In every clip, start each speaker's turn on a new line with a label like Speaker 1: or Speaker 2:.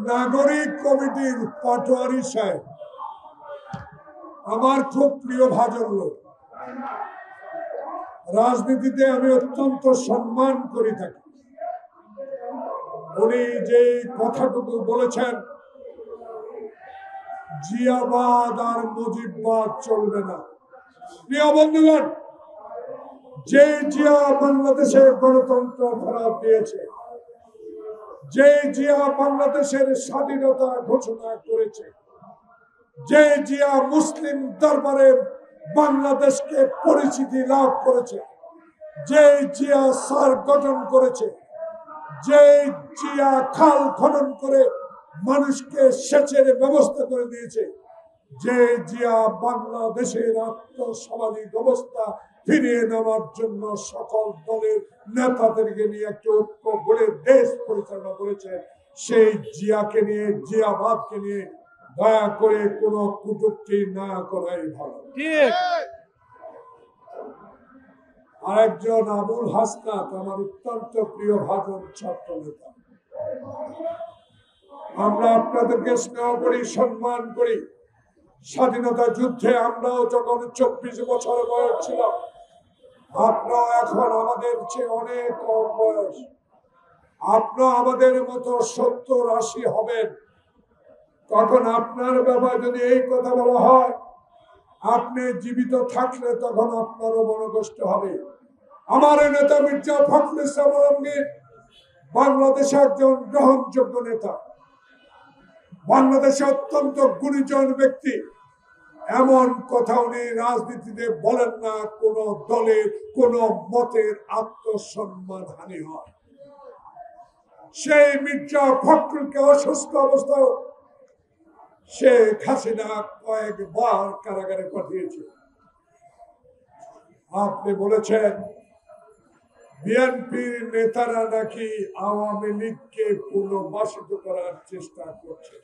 Speaker 1: নাগরিক কমিটির পাটোয়ারি সাহেব আমার খুব প্রিয় ভাজন লোক। রাজনীতিতে আমি অত্যন্ত সম্মান করে থাকি। উনি যে কথাটুকু বলেছেন, জিয়াবাদ আর মুজিববাদ চলবে না। প্রিয় বন্ধুগণ, যে জিয়া বাংলাদেশে গণতন্ত্র ফেরত দিয়েছে, যে জিয়া বাংলাদেশের স্বাধীনতা ঘোষণা করেছে, যে জিয়া মুসলিম দরবারে বাংলাদেশকে পরিচিতি লাভ করেছে, যে জিয়া সার গঠন করেছে, যে জিয়া খাল খনন করে মানুষকে সেচের ব্যবস্থা করে দিয়েছে, যে জিয়া বাংলাদেশের আত্মসামাজিক অবস্থা ফিরিয়ে নেওয়ার জন্য সকল দলের নেতাদেরকে নিয়ে একটি ঐক্য গড়ে দেশ পরিচালনা করেছে, সেই জিয়াকে নিয়ে, জিয়াবাদকে নিয়ে দয়া করে কোনো কটূক্তি না করাই ভালো। আরেকজন আবুল হাসনাত আমার অত্যন্ত প্রিয় ভাজন ছাত্র নেতা। আমরা আপনাদেরকে স্নেহ করি, সম্মান করি। স্বাধীনতা যুদ্ধে আমরাও যখন 24 বছর বয়স ছিল, আপনারা এখন আমাদের চেয়ে অনেক কম বয়স। আপনারা আমাদের মতো 70-80 হবেন। তখন আপনার ব্যাপারে যদি এই কথা বলা হয়, আপনি জীবিত থাকলে তখন আপনারও মনে কষ্ট হবে। আমার নেতা মির্জা ফখরুল ইসলাম আলমগীর বাংলাদেশে একজন গ্রহণযোগ্য নেতা, বাংলাদেশে অত্যন্ত গুণীজন ব্যক্তি। এমন কথা উনি রাজনীতিতে বলেন না কোন দলের কোন মতের আত্মসম্মান হানি হয়। সেই মির্জা ফখরুলকে অসুস্থ অবস্থায় শেখ হাসিনা কয়েকবার কারাগারে পাঠিয়েছে। আপনি বলেছেন বিএনপির নেতারা নাকি আওয়ামী লীগকে পুনর্বাসিত করার চেষ্টা করছে।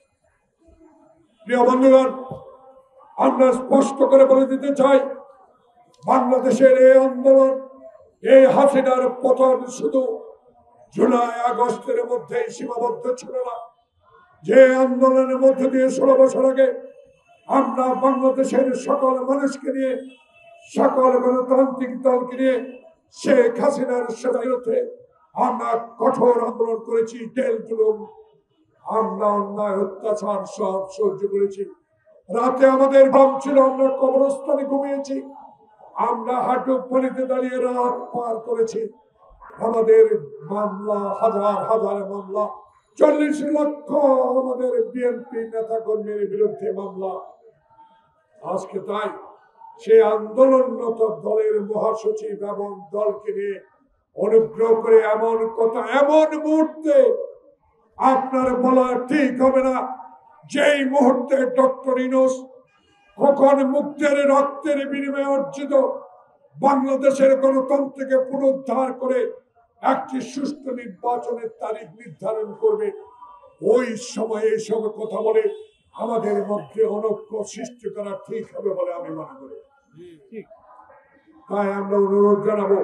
Speaker 1: প্রিয় বন্ধুগণ, আমরা স্পষ্ট করে বলে দিতে চাই, বাংলাদেশের এই আন্দোলন, এই হাসিনার পতন শুধু জুলাই আগস্টের মধ্যেই সীমাবদ্ধ ছিল না। যে আন্দোলনের মধ্যে দিয়ে 16 বছর আগে আমরা বাংলাদেশের সকল মানুষকে নিয়ে, সকল গণতান্ত্রিক দলকে নিয়ে শেখ হাসিনার বিরুদ্ধে আমরা কঠোর আন্দোলন করেছি, জেল জুলুম, আমরা অন্যায় অত্যাচার সব সহ্য করেছি। রাতে আমাদের ঘুম ছিল, আমরা কবরস্থানে ঘুমিয়েছি, আমরা হাঁটু পানিতে দাঁড়িয়ে রাত পার করেছি। আমাদের মামলা, হাজার হাজার মামলা, 40 লক্ষ আমাদের বিএনপি নেতা কর্মীর বিরুদ্ধে মামলা। আজকে তাই সেই আন্দোলনরত দলের মহাসচিব এবং দলকে নিয়ে অনুগ্রহ করে এমন কথা এমন মুহূর্তে আপনার বলা ঠিক হবে না, যেই মুহূর্তে ডক্টর ইউনূস কখন মুক্তের রক্তের বিনিময়ে অর্জিত বাংলাদেশের গণতন্ত্রকে পুনরুদ্ধার করে একটি সুষ্ঠু নির্বাচনের তারিখ নির্ধারণ করবে, ওই সময়ে এইসব কথা বলে আমাদের মধ্যে অনৈক্য সৃষ্টি করা ঠিক হবে বলে আমি মনে করি। তাই আমরা অনুরোধ জানাবো,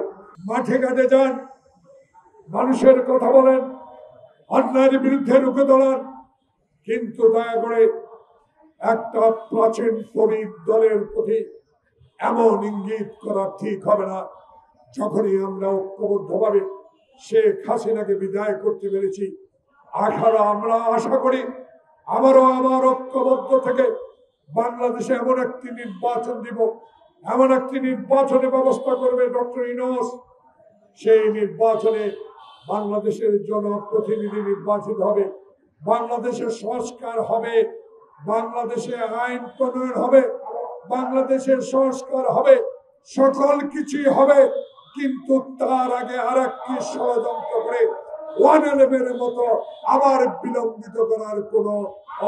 Speaker 1: মাঠে ঘাটে যান, মানুষের কথা বলেন, অন্যায়ের বিরুদ্ধে রুখে দাঁড়ান, কিন্তু দয়া করে একটা প্রাচীন কবি দলের প্রতি এমন ইঙ্গিত করা ঠিক হবে না। যখনই আমরা ঐক্যবদ্ধভাবে শেখ হাসিনাকে বিদায় করতে পেরেছি, আমরা আশা করি আবারও আমার ঐক্যবদ্ধ থেকে বাংলাদেশে এমন একটি নির্বাচন দিব, এমন একটি নির্বাচনের ব্যবস্থা করবে ডক্টর ইউনূস। সেই নির্বাচনে বাংলাদেশের জনপ্রতিনিধি নির্বাচিত হবে, বাংলাদেশের সংস্কার হবে, বাংলাদেশে আইন প্রণয়ন হবে, বাংলাদেশের সংস্কার হবে, সকল কিছুই হবে। কিন্তু তার আগে আর একটি ষড়যন্ত্র করে 111-এর মতো আবার বিলম্বিত করার কোন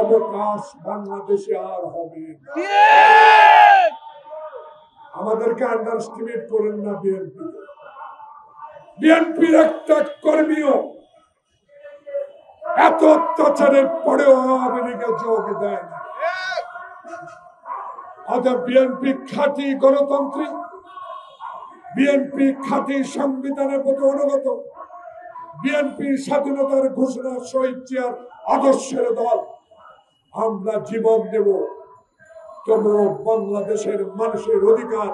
Speaker 1: অবকাশ বাংলাদেশে আর হবে না। আমাদেরকে আন্ডারস্টিমেট করেন না। বিএনপির একটা কর্মীও এত অত্যাচারের পরেও আওয়ামী লীগে যোগ দেয় না। অর্থাৎ বিএনপি খাঁটি গণতন্ত্রী, বিএনপি খাঁটি সংবিধানের প্রতি অনুগত, বিএনপি স্বাধীনতার ঘোষণা শহীদ জিয়ার আদর্শের দল, আমরা জীবন দেব, তবুও বাংলাদেশের মানুষের অধিকার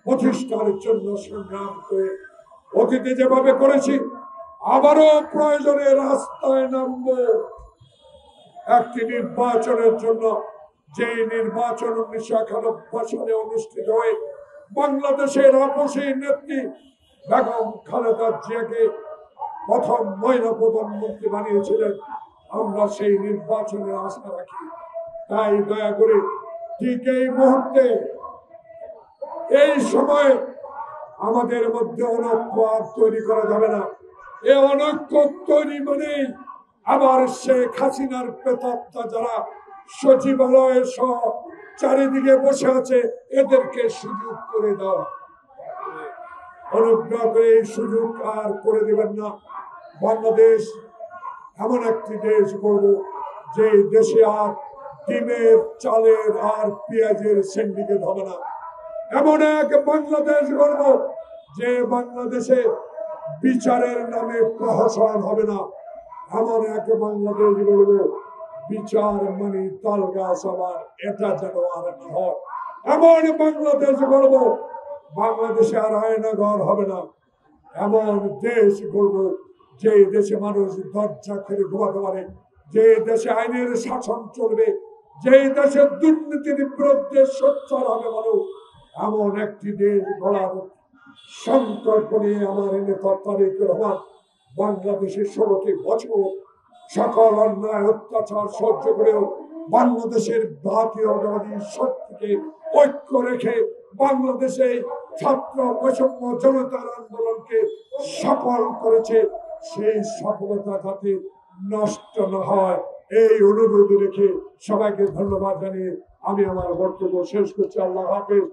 Speaker 1: প্রতিষ্ঠার জন্য সংগ্রাম করে অতীতে যেভাবে করেছি আবারও প্রয়োজনে রাস্তায় নামবো। একটি নির্বাচনের জন্য, যে নির্বাচন 1991 সালে অনুষ্ঠিত হয়ে বাংলাদেশের আপসী নেত্রী বেগম খালেদা জিয়াকে প্রথম মহিলা প্রধানমন্ত্রী বানিয়েছিলেন, আমরা সেই নির্বাচনের আশা রাখি। তাই দয়া করে ঠিক এই মুহূর্তে, এই সময় আমাদের মধ্যে অনৈক্য আর তৈরি করা যাবে না। এই অনৈক্য তৈরি মানেই আবার শেখ হাসিনার প্রেতাত্মা যারা সচিবালয় সহ চারিদিকে বসে আছে এদেরকে সুযোগ করে দেওয়া। অনুগ্রহ করে এই সুযোগ আর করে দেবেন না। বাংলাদেশ এমন একটি দেশ করব যে দেশে আর ডিমের, চালের আর পেঁয়াজের সিন্ডিকেট হবে না। এমন এক বাংলাদেশ গড়ব যে বাংলাদেশে বিচারের নামে প্রহসন হবে না। এমন এক বাংলাদেশ গড়ব বিচার মানে তাল গাছ আবার এটা যেন আর না হয়। এমন বাংলাদেশ গড়ব বাংলাদেশে আর আয়নাঘর হবে না। এমন দেশ গড়ব যে দেশে মানুষ দরজা করে ঘুমাতে পারে, যে দেশে আইনের শাসন চলবে, যে দেশে দুর্নীতির বিরুদ্ধে সোচ্চার হবে মানুষ। এমন একটি দেশ গড়ার সংকল্প নিয়ে আমার নেতা তারেক রহমান বাংলাদেশের 16টি বছর সকল অন্যায় অত্যাচার সহ্য করেও বাংলাদেশের জাতীয়তাবাদী শক্তিকে ঐক্য রেখে বাংলাদেশে ছাত্র বৈষম্য জনতার আন্দোলনকে সফল করেছে। সেই সফলতা যাতে নষ্ট না হয় এই অনুরোধ রেখে সবাইকে ধন্যবাদ জানিয়ে আমি আমার বক্তব্য শেষ করছি। আল্লাহ হাফেজ।